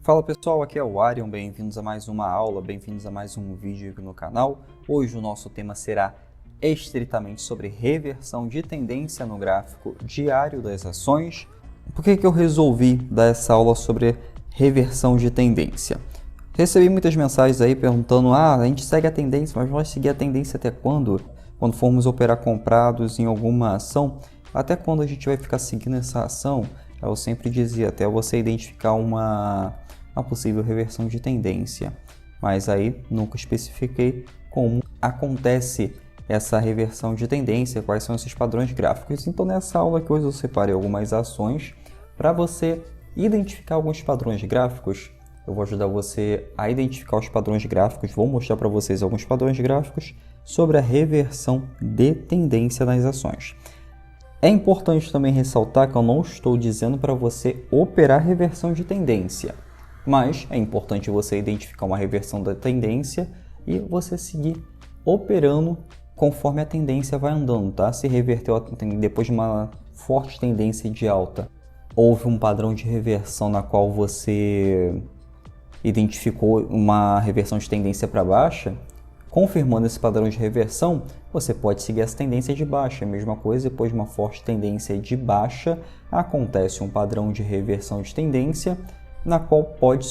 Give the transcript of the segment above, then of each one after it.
Fala pessoal, aqui é o Arion, bem-vindos a mais uma aula, bem-vindos a mais um vídeo aqui no canal. Hoje o nosso tema será estritamente sobre reversão de tendência no gráfico diário das ações. Por que eu resolvi dar essa aula sobre reversão de tendência? Recebi muitas mensagens aí perguntando, a gente segue a tendência, mas vai seguir a tendência até quando? Quando formos operar comprados em alguma ação, até quando a gente vai ficar seguindo essa ação? Eu sempre dizia, até você identificar uma possível reversão de tendência, mas aí nunca especifiquei como acontece essa reversão de tendência, quais são esses padrões gráficos. Então nessa aula aqui hoje eu separei algumas ações para você identificar alguns padrões gráficos. Eu vou ajudar você a identificar os padrões gráficos, vou mostrar para vocês alguns padrões gráficos sobre a reversão de tendência nas ações. É importante também ressaltar que eu não estou dizendo para você operar reversão de tendência, mas é importante você identificar uma reversão da tendência e você seguir operando conforme a tendência vai andando, tá? Se reverteu depois de uma forte tendência de alta, houve um padrão de reversão na qual você identificou uma reversão de tendência para baixa, confirmando esse padrão de reversão, você pode seguir essa tendência de baixa. A mesma coisa, depois de uma forte tendência de baixa, acontece um padrão de reversão de tendência, na qual pode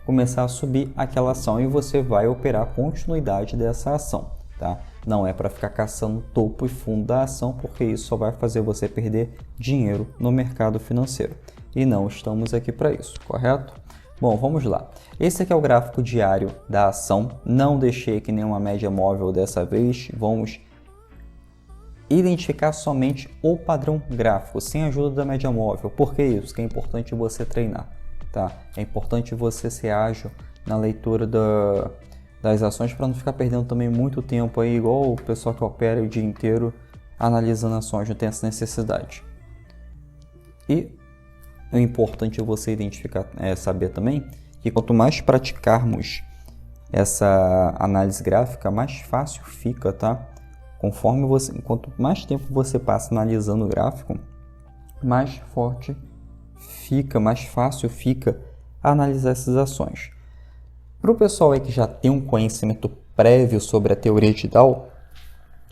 começar a subir aquela ação e você vai operar a continuidade dessa ação, tá? Não é para ficar caçando topo e fundo da ação, porque isso só vai fazer você perder dinheiro no mercado financeiro. E não estamos aqui para isso, correto? Bom, vamos lá. Esse aqui é o gráfico diário da ação. Não deixei aqui nenhuma média móvel dessa vez. Vamos identificar somente o padrão gráfico, sem a ajuda da média móvel. Por que isso? Que é importante você treinar. Tá? É importante você ser ágil na leitura das ações para não ficar perdendo também muito tempo aí, igual o pessoal que opera o dia inteiro analisando ações, não tem essa necessidade. E o importante é você identificar, saber também que quanto mais praticarmos essa análise gráfica, mais fácil fica, tá? Quanto mais tempo você passa analisando o gráfico, mais forte fica, mais fácil fica analisar essas ações. Para o pessoal aí que já tem um conhecimento prévio sobre a teoria de Dow,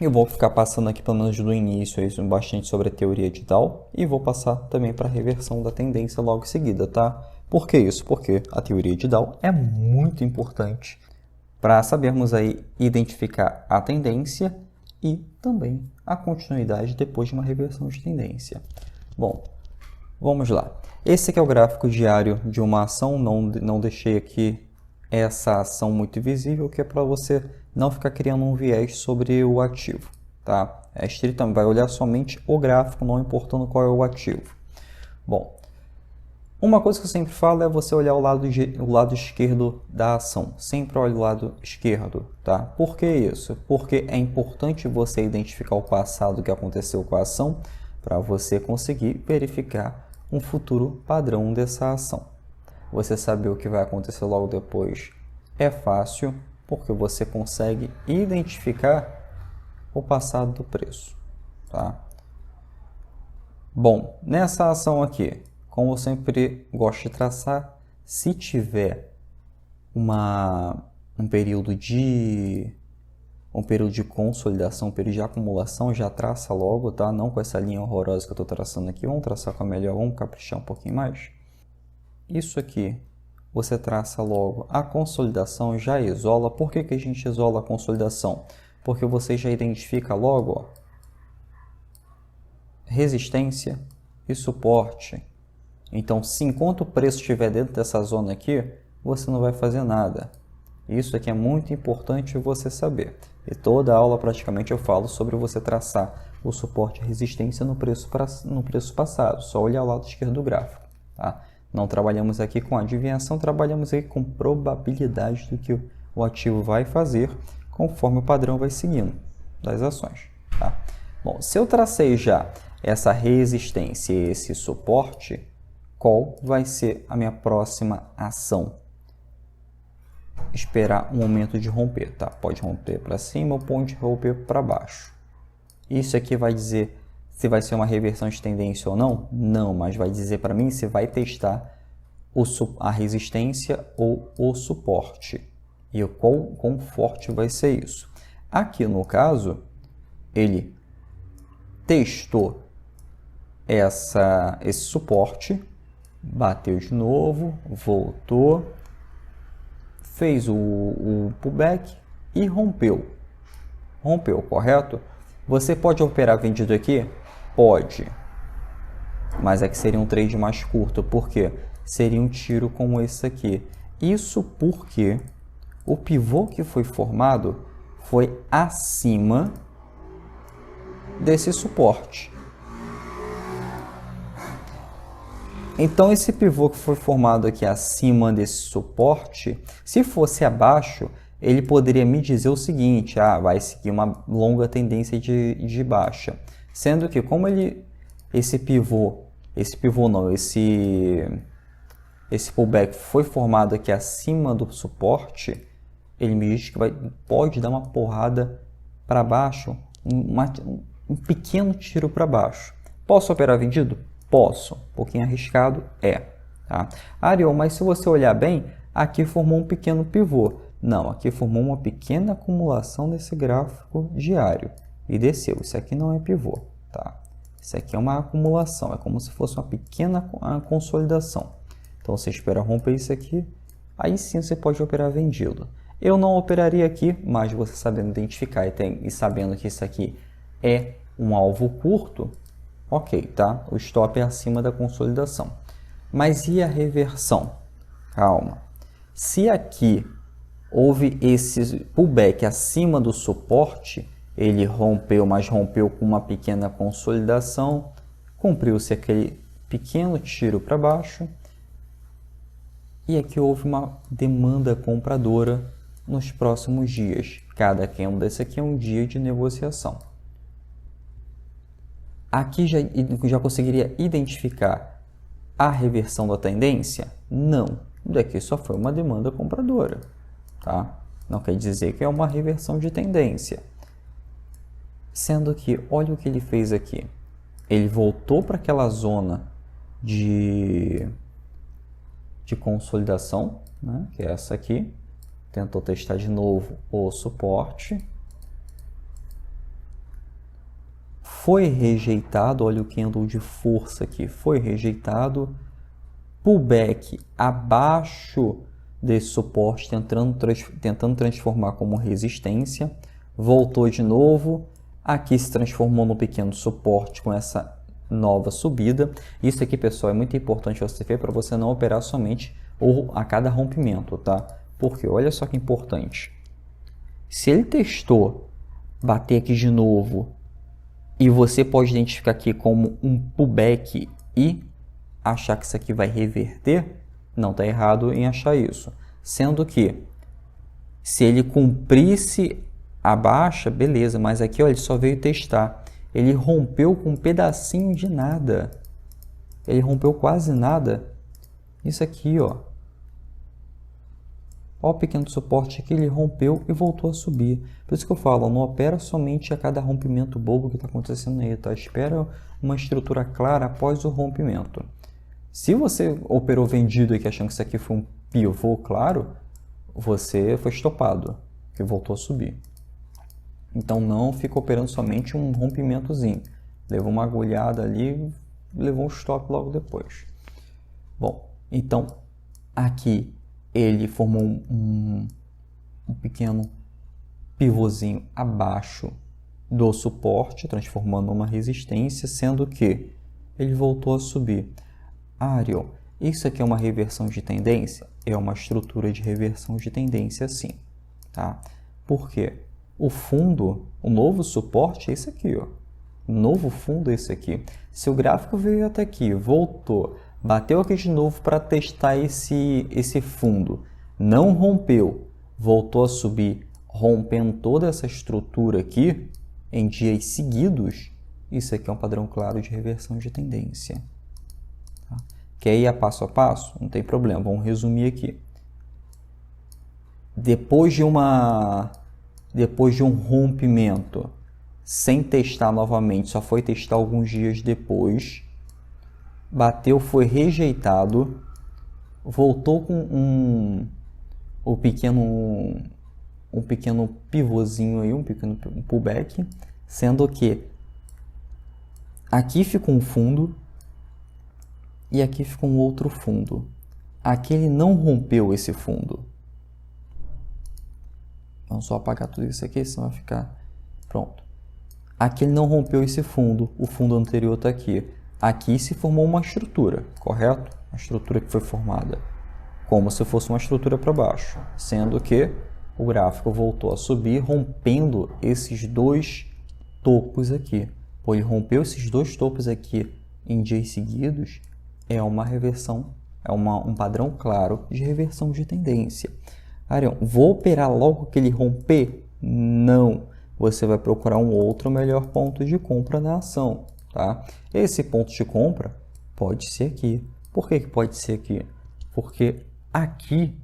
eu vou ficar passando aqui pelo menos do início aí, bastante sobre a teoria de Dow e vou passar também para a reversão da tendência logo em seguida, tá? Por que isso? Porque a teoria de Dow é muito importante para sabermos aí identificar a tendência e também a continuidade depois de uma reversão de tendência. Bom, vamos lá. Esse aqui é o gráfico diário de uma ação, não deixei aqui essa ação muito visível, que é para você não ficar criando um viés sobre o ativo, tá? É estritamente, vai olhar somente o gráfico, não importando qual é o ativo. Bom, uma coisa que eu sempre falo é você olhar o lado esquerdo da ação. Sempre olhe o lado esquerdo, tá? Por que isso? Porque é importante você identificar o passado que aconteceu com a ação para você conseguir verificar um futuro padrão dessa ação. Você saber o que vai acontecer logo depois é fácil, porque você consegue identificar o passado do preço, tá? Bom, nessa ação aqui, como eu sempre gosto de traçar, se tiver um período de consolidação, um período de acumulação, já traça logo, tá? Não com essa linha horrorosa que eu estou traçando aqui, vamos traçar com a melhor, vamos caprichar um pouquinho mais. Isso aqui, você traça logo a consolidação, já isola. Por que a gente isola a consolidação? Porque você já identifica logo, ó, resistência e suporte. Então, se enquanto o preço estiver dentro dessa zona aqui, você não vai fazer nada. Isso aqui é muito importante você saber. E toda aula praticamente eu falo sobre você traçar o suporte e resistência no preço passado. Só olhar o lado esquerdo do gráfico, tá? Não trabalhamos aqui com adivinhação, trabalhamos aqui com probabilidade do que o ativo vai fazer conforme o padrão vai seguindo das ações, tá? Bom, se eu tracei já essa resistência e esse suporte, qual vai ser a minha próxima ação? Esperar um momento de romper, tá? Pode romper para cima ou pode romper para baixo. Isso aqui vai dizer se vai ser uma reversão de tendência ou não? Não, mas vai dizer para mim se vai testar a resistência ou o suporte. E o quão forte vai ser isso? Aqui no caso, ele testou esse suporte, bateu de novo, voltou, fez o pullback e rompeu. Rompeu, correto? Você pode operar vendido aqui? Pode. Mas aqui seria um trade mais curto. Por quê? Seria um tiro como esse aqui. Isso porque o pivô que foi formado foi acima desse suporte. Então, esse pivô que foi formado aqui acima desse suporte, se fosse abaixo, ele poderia me dizer o seguinte: vai seguir uma longa tendência de baixa. Sendo que, como esse pullback foi formado aqui acima do suporte, ele me diz que pode dar uma porrada para baixo, um pequeno tiro para baixo. Posso operar vendido? Posso. Um pouquinho arriscado, tá? Ariel, mas se você olhar bem, aqui formou um pequeno pivô. Não, aqui formou uma pequena acumulação nesse gráfico diário e desceu. Isso aqui não é pivô, tá? Isso aqui é uma acumulação, é como se fosse uma pequena consolidação. Então você espera romper isso aqui, aí sim você pode operar vendido. Eu não operaria aqui, mas você sabendo identificar e sabendo que isso aqui é um alvo curto, ok, tá? O stop é acima da consolidação. Mas e a reversão? Calma. Se aqui houve esse pullback acima do suporte, ele rompeu, mas rompeu com uma pequena consolidação, cumpriu-se aquele pequeno tiro para baixo, e aqui houve uma demanda compradora nos próximos dias. Cada candle desse aqui é um dia de negociação. Aqui já conseguiria identificar a reversão da tendência? Não. Daqui só foi uma demanda compradora, tá? Não quer dizer que é uma reversão de tendência. Sendo que, olha o que ele fez aqui. Ele voltou para aquela zona de consolidação, né? Que é essa aqui. Tentou testar de novo o suporte. Foi rejeitado, olha o candle de força aqui. Foi rejeitado. Pullback abaixo desse suporte, tentando transformar como resistência. Voltou de novo. Aqui se transformou no pequeno suporte com essa nova subida. Isso aqui, pessoal, é muito importante você ver para você não operar somente a cada rompimento, tá? Porque olha só que importante. Se ele testou bater aqui de novo e você pode identificar aqui como um pullback e achar que isso aqui vai reverter, não está errado em achar isso. Sendo que se ele cumprisse a baixa, beleza, mas aqui ó, ele só veio testar. Ele rompeu com um pedacinho de nada. Ele rompeu quase nada. Isso aqui, ó. Ó o pequeno suporte aqui, ele rompeu e voltou a subir. Por isso que eu falo, não opera somente a cada rompimento bobo que está acontecendo aí, tá? Espera uma estrutura clara após o rompimento. Se você operou vendido aqui achando que isso aqui foi um pivô claro, você foi estopado, que voltou a subir. Então não fica operando somente um rompimentozinho. Levou uma agulhada ali, levou um stop logo depois. Bom, então aqui ele formou um pequeno pivôzinho abaixo do suporte, transformando uma resistência, sendo que ele voltou a subir. Ariel, isso aqui é uma reversão de tendência? É uma estrutura de reversão de tendência, sim. Tá? Por quê? O fundo, o novo suporte é esse aqui, ó. O novo fundo é esse aqui. Se o gráfico veio até aqui, voltou, bateu aqui de novo para testar esse fundo, não rompeu, voltou a subir, rompendo toda essa estrutura aqui em dias seguidos, isso aqui é um padrão claro de reversão de tendência. Tá? Quer ir a passo? Não tem problema, vamos resumir aqui. Depois de um rompimento, sem testar novamente, só foi testar alguns dias depois, bateu, foi rejeitado, voltou com um pequeno pivôzinho aí, um pequeno pullback, sendo que aqui ficou um fundo e aqui ficou um outro fundo. Aqui ele não rompeu esse fundo. Vamos só apagar tudo isso aqui, senão vai ficar pronto. Aqui ele não rompeu esse fundo, o fundo anterior está aqui. Aqui se formou uma estrutura, correto? A estrutura que foi formada como se fosse uma estrutura para baixo, sendo que o gráfico voltou a subir, rompendo esses dois topos aqui. Por ele rompeu esses dois topos aqui em dias seguidos, é uma reversão, é um padrão claro de reversão de tendência. Arião, vou operar logo que ele romper? Não. Você vai procurar um outro melhor ponto de compra na ação, tá? Esse ponto de compra pode ser aqui. Por que pode ser aqui? Porque aqui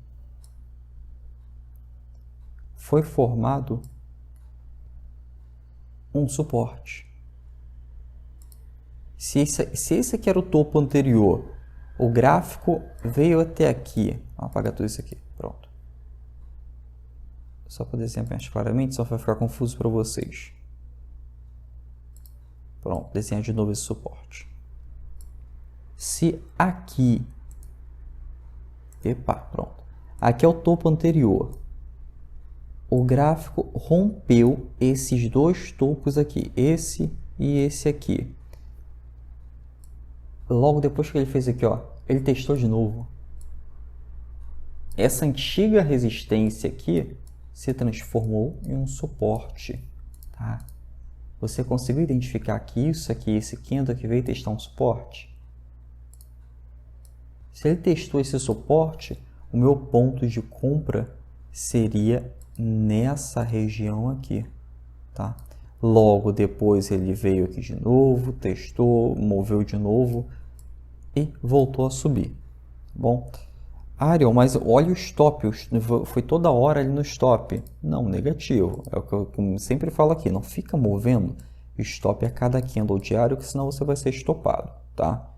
foi formado um suporte. Se esse aqui era o topo anterior, o gráfico veio até aqui. Vou apagar tudo isso aqui. Pronto. Só para desenhar mais claramente, só vai ficar confuso para vocês. Pronto, desenhar de novo esse suporte. Se aqui... Epa, pronto. Aqui é o topo anterior. O gráfico rompeu esses dois topos aqui, esse e esse aqui. Logo depois que ele fez aqui, ó, ele testou de novo. Essa antiga resistência aqui se transformou em um suporte, tá? Você conseguiu identificar que isso aqui, esse candle aqui veio testar um suporte? Se ele testou esse suporte, o meu ponto de compra seria nessa região aqui, tá? Logo depois ele veio aqui de novo, testou, moveu de novo e voltou a subir. Bom, Ariel, mas olha o stop, foi toda hora ali no stop. Não, negativo. É o que eu sempre falo aqui, não fica movendo stop a cada candle diário, que senão você vai ser estopado, tá?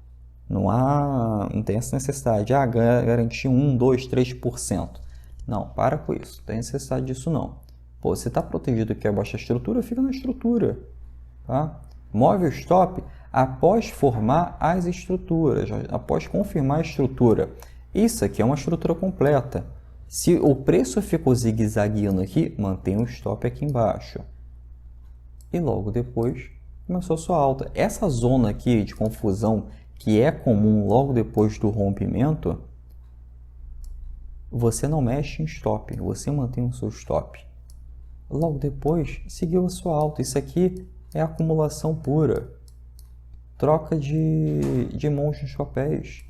Não tem essa necessidade, garantir 1, 2, 3%. Não, para com isso, não tem necessidade disso não. Pô, você está protegido que é baixa estrutura, fica na estrutura, tá? Move o stop após formar as estruturas, após confirmar a estrutura. Isso aqui é uma estrutura completa. Se o preço ficou zigue-zagueando aqui, mantém o stop aqui embaixo. E logo depois começou a sua alta. Essa zona aqui de confusão, que é comum logo depois do rompimento, você não mexe em stop, você mantém o seu stop. Logo depois, seguiu a sua alta. Isso aqui é acumulação pura. Troca de mãos nos papéis.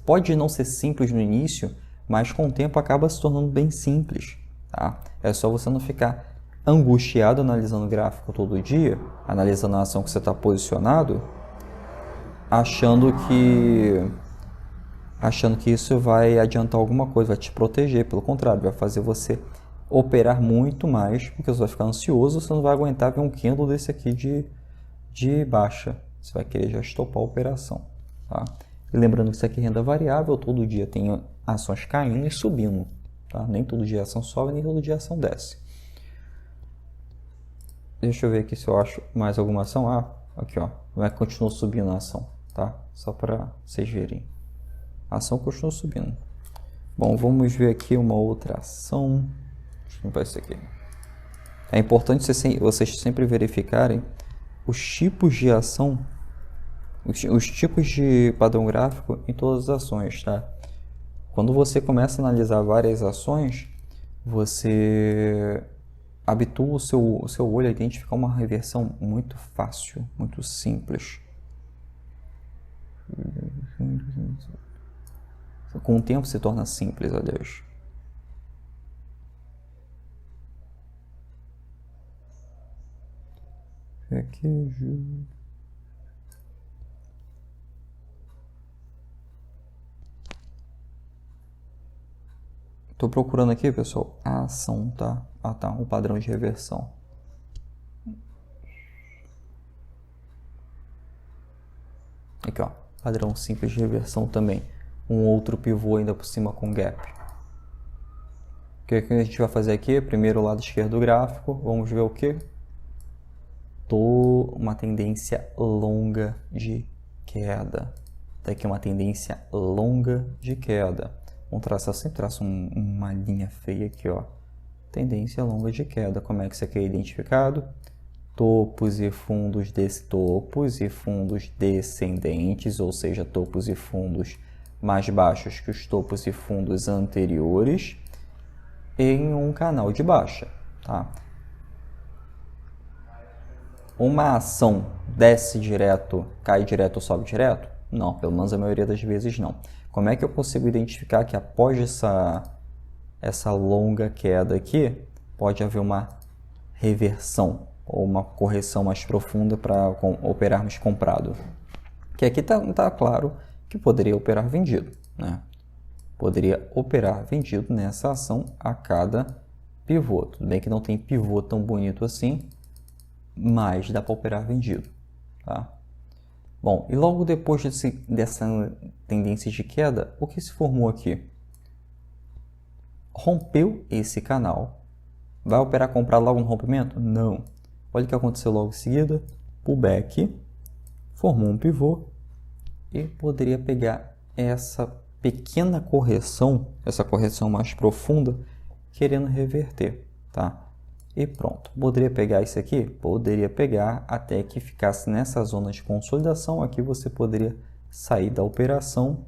Pode não ser simples no início, mas com o tempo acaba se tornando bem simples. Tá? É só você não ficar angustiado analisando o gráfico todo dia, analisando a ação que você está posicionado, achando que isso vai adiantar alguma coisa, vai te proteger. Pelo contrário, vai fazer você operar muito mais, porque você vai ficar ansioso, você não vai aguentar ver um candle desse aqui de baixa. Você vai querer já estopar a operação. Tá? E lembrando que isso aqui é renda variável, todo dia tem ações caindo e subindo. Tá? Nem todo dia a ação sobe, nem todo dia a ação desce. Deixa eu ver aqui se eu acho mais alguma ação. Ah, aqui ó, como é que continuou subindo a ação, tá? Só para vocês verem. A ação continuou subindo. Bom, vamos ver aqui uma outra ação. Deixa eu limpar isso aqui. É importante vocês sempre verificarem os tipos de ação, os tipos de padrão gráfico em todas as ações, tá? Quando você começa a analisar várias ações, você habitua o seu olho a identificar uma reversão muito fácil, muito simples. Com o tempo se torna simples, aliás. Aqui, tô procurando aqui, pessoal, a ação, tá? Ah, tá, o padrão de reversão. Aqui, ó. padrão simples de reversão também. Um outro pivô ainda por cima com gap. O que a gente vai fazer aqui? Primeiro, o lado esquerdo do gráfico. Vamos ver o que? Uma tendência longa de queda. Daqui uma tendência longa de queda. Vamos traçar, sempre traço uma linha feia aqui, ó. Tendência longa de queda. Como é que isso aqui é identificado? Topos e fundos descendentes, ou seja, topos e fundos mais baixos que os topos e fundos anteriores em um canal de baixa, tá? Uma ação desce direto, cai direto ou sobe direto? Não, pelo menos a maioria das vezes não. Como é que eu consigo identificar que após essa longa queda aqui, pode haver uma reversão ou uma correção mais profunda para operarmos comprado? Que aqui tá claro que poderia operar vendido, né? Poderia operar vendido nessa ação a cada pivô. Tudo bem que não tem pivô tão bonito assim, mas dá para operar vendido, tá? Bom, e logo depois dessa tendência de queda, o que se formou aqui? Rompeu esse canal. Vai operar comprado logo no rompimento? Não. Olha o que aconteceu logo em seguida. Pullback, formou um pivô e poderia pegar essa pequena correção, essa correção mais profunda, querendo reverter, tá? E pronto. Poderia pegar isso aqui? Poderia pegar até que ficasse nessa zona de consolidação. Aqui você poderia sair da operação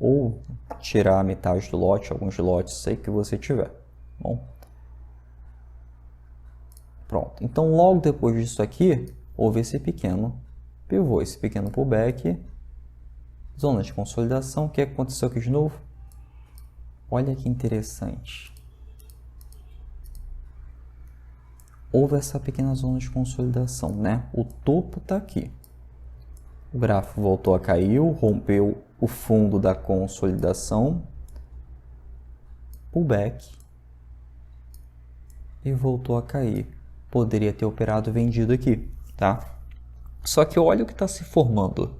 ou tirar a metade do lote, alguns lotes aí que você tiver. Bom, pronto. Então, logo depois disso aqui, houve esse pequeno pivô, esse pequeno pullback, zona de consolidação. O que aconteceu aqui de novo? Olha que interessante. Houve essa pequena zona de consolidação, né? O topo está aqui. O gráfico voltou a cair, rompeu o fundo da consolidação, pullback e voltou a cair. Poderia ter operado vendido aqui, tá? Só que olha o que está se formando.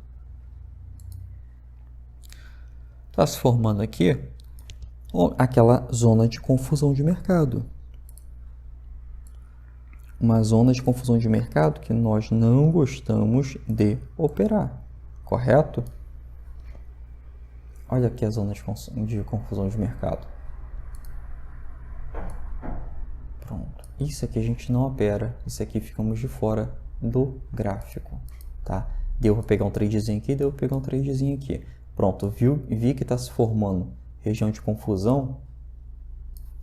Está se formando aqui aquela zona de confusão de mercado. Uma zona de confusão de mercado que nós não gostamos de operar, correto? Olha aqui a zona de confusão de mercado. Pronto. Isso aqui a gente não opera. Isso aqui ficamos de fora do gráfico, tá? Deu para pegar um tradezinho aqui, deu para pegar um tradezinho aqui. Pronto, vi que está se formando região de confusão.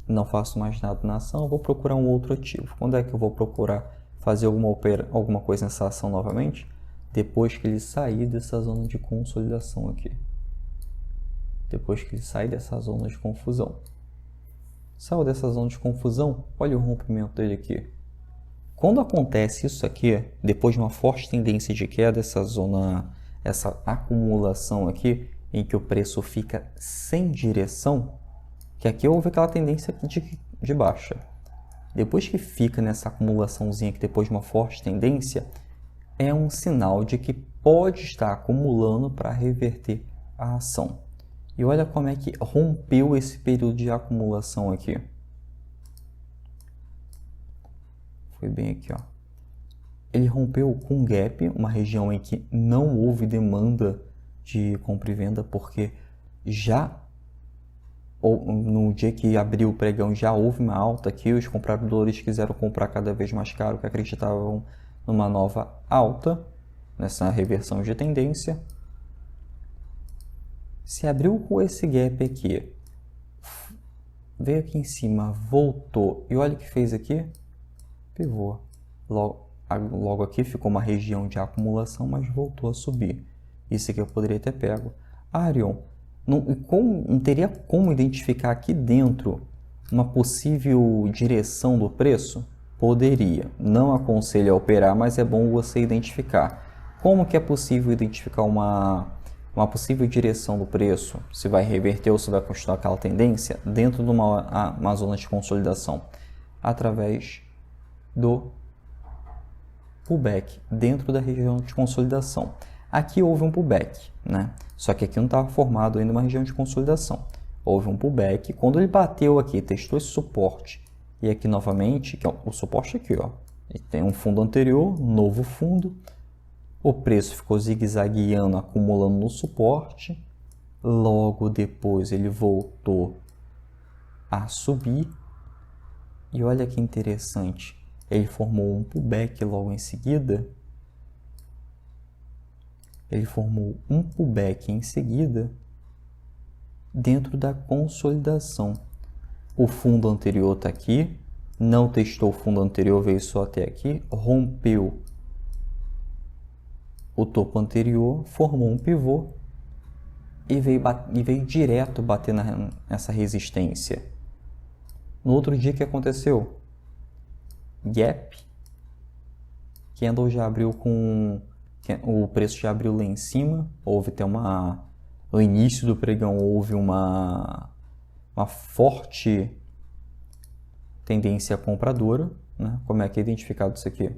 Não faço mais nada na ação, vou procurar um outro ativo. Quando é que eu vou procurar fazer alguma coisa nessa ação novamente? Depois que ele sair dessa zona de consolidação aqui. Depois que ele sair dessa zona de confusão. Saiu dessa zona de confusão, olha o rompimento dele aqui. Quando acontece isso aqui, depois de uma forte tendência de queda, essa acumulação aqui, em que o preço fica sem direção, que aqui houve aquela tendência de baixa. Depois que fica nessa acumulaçãozinha aqui, depois de uma forte tendência, é um sinal de que pode estar acumulando para reverter a ação. E olha como é que rompeu esse período de acumulação aqui. Foi bem aqui, ó. Ele rompeu com gap, uma região em que não houve demanda de compra e venda, porque no dia que abriu o pregão já houve uma alta aqui, os compradores quiseram comprar cada vez mais caro, que acreditavam numa nova alta, nessa reversão de tendência. Se abriu com esse gap aqui, veio aqui em cima, voltou, e olha o que fez aqui, pivô. Logo aqui ficou uma região de acumulação, mas voltou a subir. Isso aqui eu poderia ter pego. Arion, não teria como identificar aqui dentro uma possível direção do preço? Poderia. Não aconselho a operar, mas é bom você identificar. Como que é possível identificar uma possível direção do preço? Se vai reverter ou se vai continuar aquela tendência dentro de uma zona de consolidação? Através do pullback dentro da região de consolidação. Aqui houve um pullback, né? Só que aqui não estava formado ainda uma região de consolidação. Houve um pullback. Quando ele bateu aqui, testou esse suporte, e aqui novamente, que é o suporte aqui, ó. E tem um fundo anterior, novo fundo. O preço ficou zigue-zagueando, acumulando no suporte. Logo depois ele voltou a subir. E olha que interessante, ele formou um pullback logo em seguida. Ele formou um pullback em seguida dentro da consolidação. O fundo anterior está aqui, não testou o fundo anterior, veio só até aqui, rompeu o topo anterior, formou um pivô e veio direto bater nessa resistência. No outro dia, o que aconteceu? Gap. Candle já abriu com... O preço já abriu lá em cima. Houve até no início do pregão, houve uma forte tendência compradora, né? Como é que é identificado isso aqui?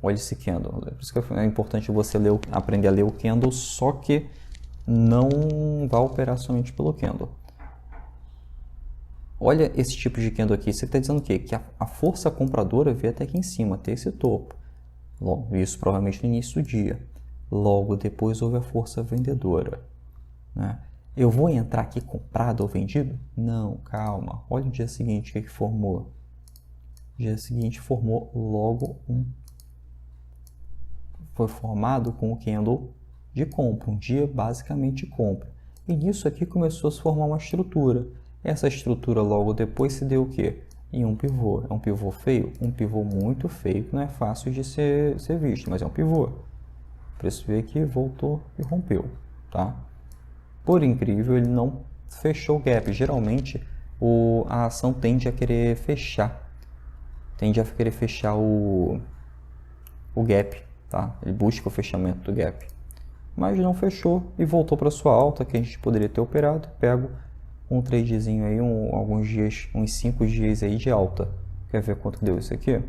Olha esse candle. Por isso que é importante você aprender a ler o candle, só que não vá operar somente pelo candle. Olha esse tipo de candle aqui. Você está dizendo o quê? Que a força compradora veio até aqui em cima, até esse topo. Logo, isso provavelmente no início do dia. Logo depois houve a força vendedora, né? Eu vou entrar aqui comprado ou vendido? Não, calma. Olha o dia seguinte o que formou. O dia seguinte formou logo foi formado com o candle de compra, um dia basicamente de compra. E nisso aqui começou a se formar uma estrutura. Essa estrutura logo depois se deu o quê? Em um pivô. É um pivô feio? Um pivô muito feio, que não é fácil de ser visto, mas é um pivô. O preço veio aqui, voltou e rompeu, tá? Por incrível, ele não fechou o gap. Geralmente, a ação tende a querer fechar. Tende a querer fechar o gap, tá? Ele busca o fechamento do gap. Mas não fechou e voltou para sua alta, que a gente poderia ter operado. Pego um tradezinho aí, alguns dias, uns 5 dias aí de alta. Quer ver quanto deu isso aqui?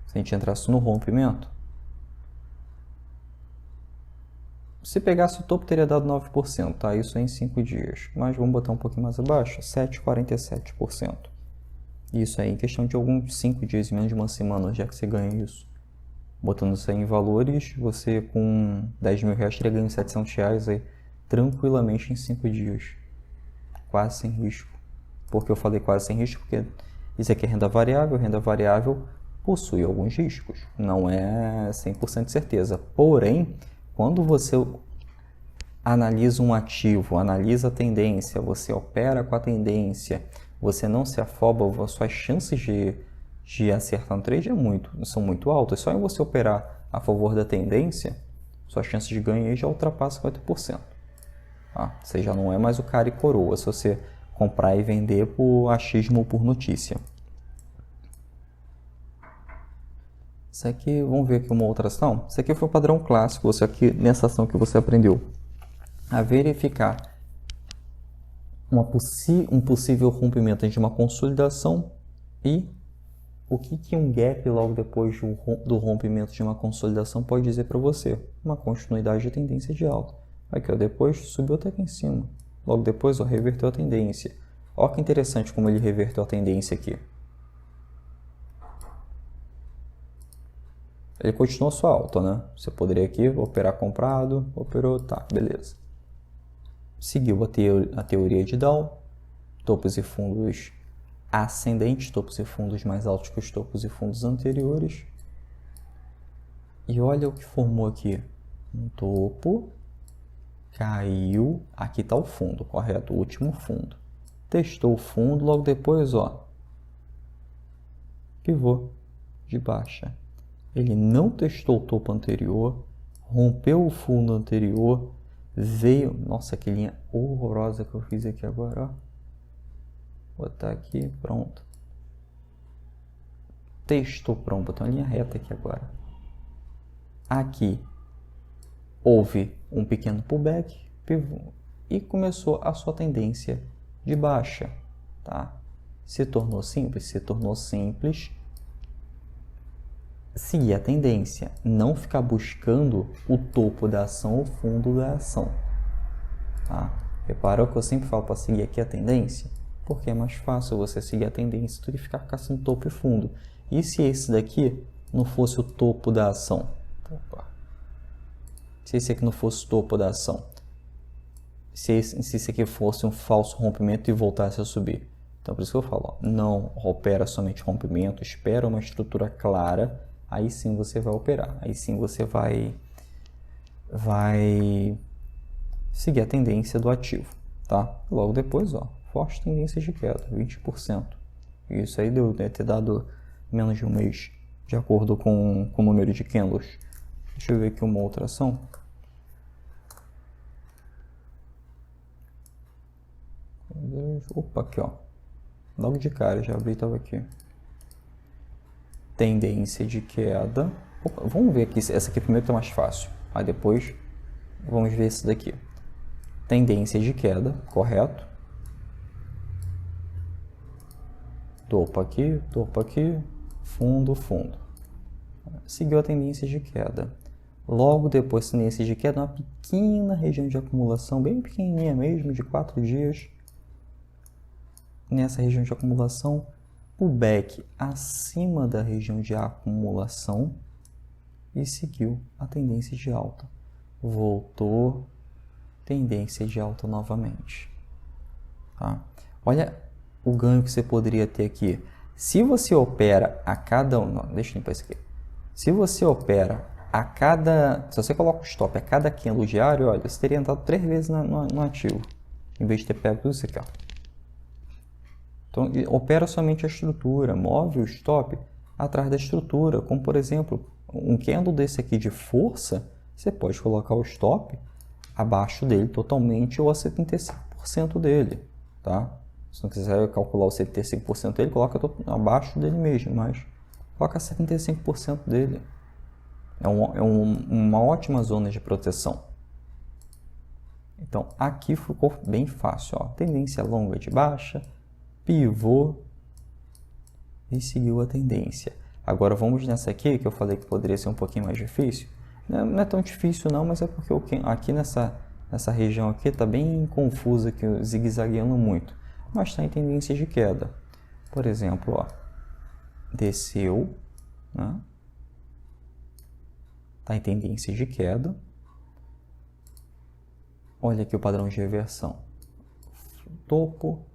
Se a gente entrasse no rompimento, se pegasse o topo teria dado 9%, tá? Isso aí em 5 dias. Mas vamos botar um pouquinho mais abaixo, 7,47%. Isso aí em questão de alguns 5 dias, menos de uma semana, já que você ganha isso. Botando isso aí em valores, você com 10 mil reais teria ganho 700 reais aí, tranquilamente em 5 dias. Quase sem risco. Por que eu falei quase sem risco? Porque isso aqui é renda variável possui alguns riscos. Não é 100% de certeza. Porém, quando você analisa um ativo, analisa a tendência, você opera com a tendência, você não se afoba, suas chances de acertar um trade são muito altas. Só em você operar a favor da tendência, suas chances de ganho aí já ultrapassam 50%. Tá? Você já não é mais o cara e coroa se você comprar e vender por achismo ou por notícia. Isso aqui, vamos ver aqui uma outra ação. Isso aqui foi o padrão clássico. Isso aqui, nessa ação que você aprendeu a verificar um possível rompimento de uma consolidação e o que um gap logo depois do rompimento de uma consolidação pode dizer para você? Uma continuidade de tendência de alta. Aqui, ó, depois subiu até aqui em cima. Logo depois, ó, reverteu a tendência. Olha que interessante como ele reverteu a tendência aqui. Ele continuou sua alta, né? Você poderia aqui operar comprado, operou, tá, beleza. Seguiu a teoria de Dow, topos e fundos ascendentes, topos e fundos mais altos que os topos e fundos anteriores. E olha o que formou aqui. Um topo, caiu, aqui está o fundo, correto? O último fundo. Testou o fundo, logo depois, ó, pivô de baixa. Ele não testou o topo anterior, rompeu o fundo anterior, veio... Nossa, que linha horrorosa que eu fiz aqui agora, ó. Vou botar aqui, pronto. Testou, pronto, botar uma linha reta aqui agora. Aqui houve um pequeno pullback, pivô, e começou a sua tendência de baixa, tá? Se tornou simples? Se tornou simples. seguir a tendência, não ficar buscando o topo da ação ou o fundo da ação. Tá? Reparou que eu sempre falo para seguir aqui a tendência? Porque é mais fácil você seguir a tendência do que ficar caçando topo e fundo. E se esse daqui não fosse o topo da ação? Opa. Se esse aqui não fosse o topo da ação? Se esse aqui fosse um falso rompimento e voltasse a subir? Então, por isso que eu falo, ó, não opera somente rompimento, espera uma estrutura clara, aí sim você vai operar. Aí sim você vai seguir a tendência do ativo, tá? Logo depois, ó, forte tendência de queda, 20%. Isso aí deve ter dado menos de um mês, de acordo com o número de candles. Deixa eu ver aqui uma outra ação. Opa, aqui ó. Logo de cara, já abri e estava aqui. Tendência de queda. Opa, vamos ver aqui, essa aqui primeiro que tá mais fácil. Aí depois vamos ver esse daqui. Tendência de queda, correto? Topo aqui, fundo, fundo. Seguiu a tendência de queda. Logo depois da tendência de queda, uma pequena região de acumulação, bem pequenininha mesmo, de 4 dias. Nessa região de acumulação, pullback acima da região de acumulação e seguiu a tendência de alta. Voltou, tendência de alta novamente. Tá? Olha o ganho que você poderia ter aqui. Se você opera a cada... Não, deixa eu limpar isso aqui. Se você opera a cada... Se você coloca o stop a cada candle diário, olha, você teria entrado 3 vezes no ativo, em vez de ter pego tudo isso aqui, ó. Então, opera somente a estrutura, move o stop atrás da estrutura, como por exemplo, um candle desse aqui de força, você pode colocar o stop abaixo dele totalmente ou a 75% dele, tá? Se não quiser calcular o 75% dele, coloca abaixo dele mesmo, mas coloca 75% dele. É uma ótima zona de proteção. Então, aqui ficou bem fácil, ó. Tendência longa de baixa, pivô e seguiu a tendência. Agora vamos nessa aqui, que eu falei que poderia ser um pouquinho mais difícil. Não é tão difícil não, mas é porque aqui nessa região aqui está bem confusa, aqui, zigue-zagueando muito. Mas está em tendência de queda. Por exemplo, ó, desceu, né? Está em tendência de queda. Olha aqui o padrão de reversão. Topo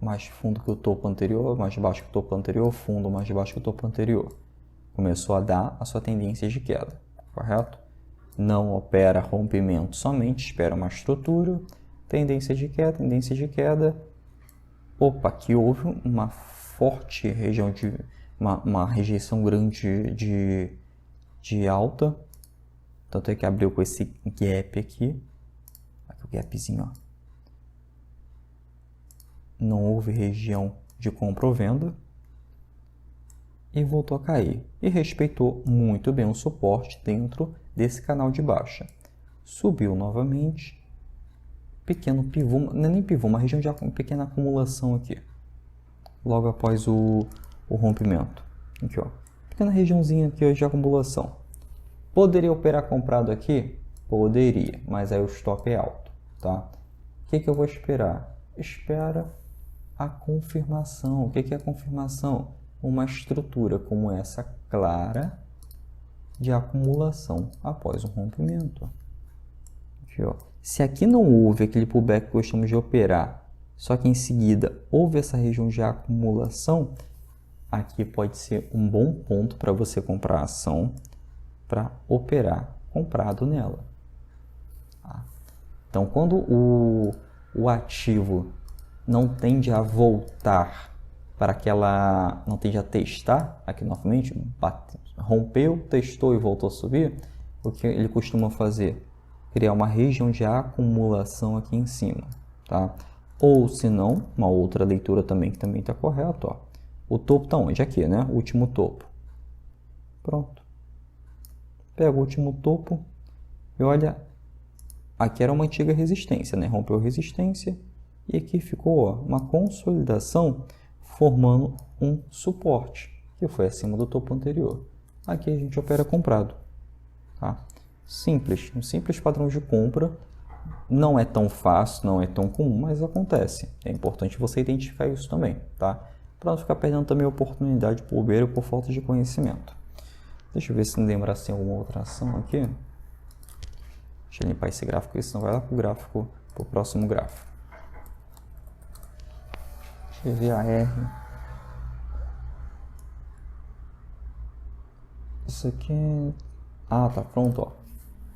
mais fundo que o topo anterior, mais baixo que o topo anterior, fundo mais baixo que o topo anterior. Começou a dar a sua tendência de queda, correto? Não opera rompimento, somente espera uma estrutura, tendência de queda. Opa, aqui houve uma forte região de... uma rejeição grande de alta. Tanto é que abriu com esse gap aqui. Aqui o gapzinho, ó. Não houve região de compra ou venda e voltou a cair e respeitou muito bem o suporte dentro desse canal de baixa. Subiu novamente, pequeno pivô, não é nem pivô, uma região de pequena acumulação aqui, logo após o rompimento. Aqui, ó, pequena regiãozinha aqui de acumulação. Poderia operar comprado aqui? Poderia, mas aí o stop é alto, tá? O que eu vou esperar? Espera a confirmação. O que é a confirmação? Uma estrutura como essa clara de acumulação após um rompimento. Aqui, ó. Se aqui não houve aquele pullback que gostamos de operar, só que em seguida houve essa região de acumulação, aqui pode ser um bom ponto para você comprar a ação para operar comprado nela. Tá? Então, quando o ativo não tende a voltar para aquela... não tende a testar aqui novamente, rompeu, testou e voltou a subir, o que ele costuma fazer? Criar uma região de acumulação aqui em cima, tá? Ou se não, uma outra leitura também que também está correto, ó. O topo está onde? Aqui, né? O último topo. Pronto. Pega o último topo e olha, aqui era uma antiga resistência, né? Rompeu resistência. E aqui ficou, ó, uma consolidação formando um suporte, que foi acima do topo anterior. Aqui a gente opera comprado. Tá? Simples, um simples padrão de compra. Não é tão fácil, não é tão comum, mas acontece. É importante você identificar isso também, tá? Para não ficar perdendo também a oportunidade por bobeira ou por falta de conhecimento. Deixa eu ver se lembra assim alguma outra ação aqui. Deixa eu limpar esse gráfico, porque senão vai lá para o gráfico, para o próximo gráfico. Deixa eu ver a R. Isso aqui é... Ah, tá pronto, ó.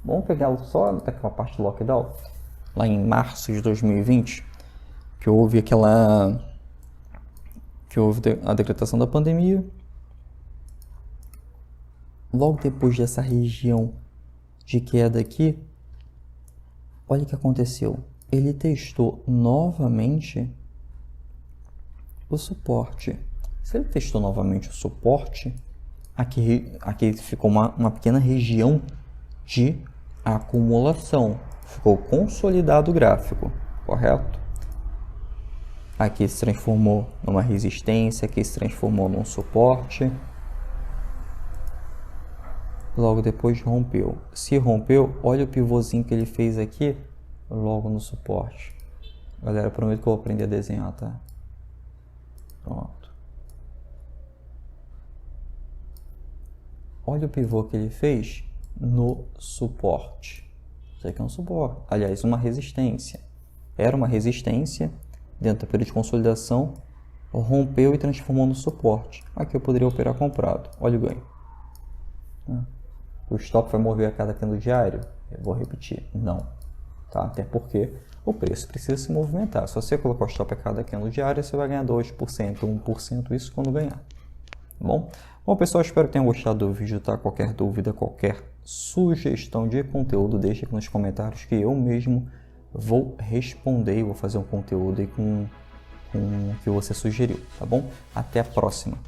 Vamos pegar só daquela parte do lockdown. Lá em março de 2020, que houve a decretação da pandemia. Logo depois dessa região de queda aqui, olha o que aconteceu. Ele testou novamente o suporte. Se ele testou novamente o suporte, aqui ficou uma pequena região de acumulação. Ficou consolidado o gráfico, correto? Aqui se transformou numa resistência, aqui se transformou num suporte. Logo depois rompeu. Se rompeu, olha o pivôzinho que ele fez aqui, logo no suporte. Galera, prometo que eu vou aprender a desenhar, tá? Pronto. Olha o pivô que ele fez no suporte. Isso aqui é um suporte. Aliás, uma resistência. Era uma resistência dentro do período de consolidação, rompeu e transformou no suporte. Aqui eu poderia operar comprado. Olha o ganho. O stop vai mover a cada candle diário? Eu vou repetir, não. Tá? Até porque o preço precisa se movimentar. Se você colocar o stop a cada candle diário, você vai ganhar 2%, 1%, isso quando ganhar. Tá bom? Bom, pessoal, espero que tenham gostado do vídeo, tá? Qualquer dúvida, qualquer sugestão de conteúdo, deixe aqui nos comentários que eu mesmo vou responder e vou fazer um conteúdo aí com o que você sugeriu, tá bom? Até a próxima!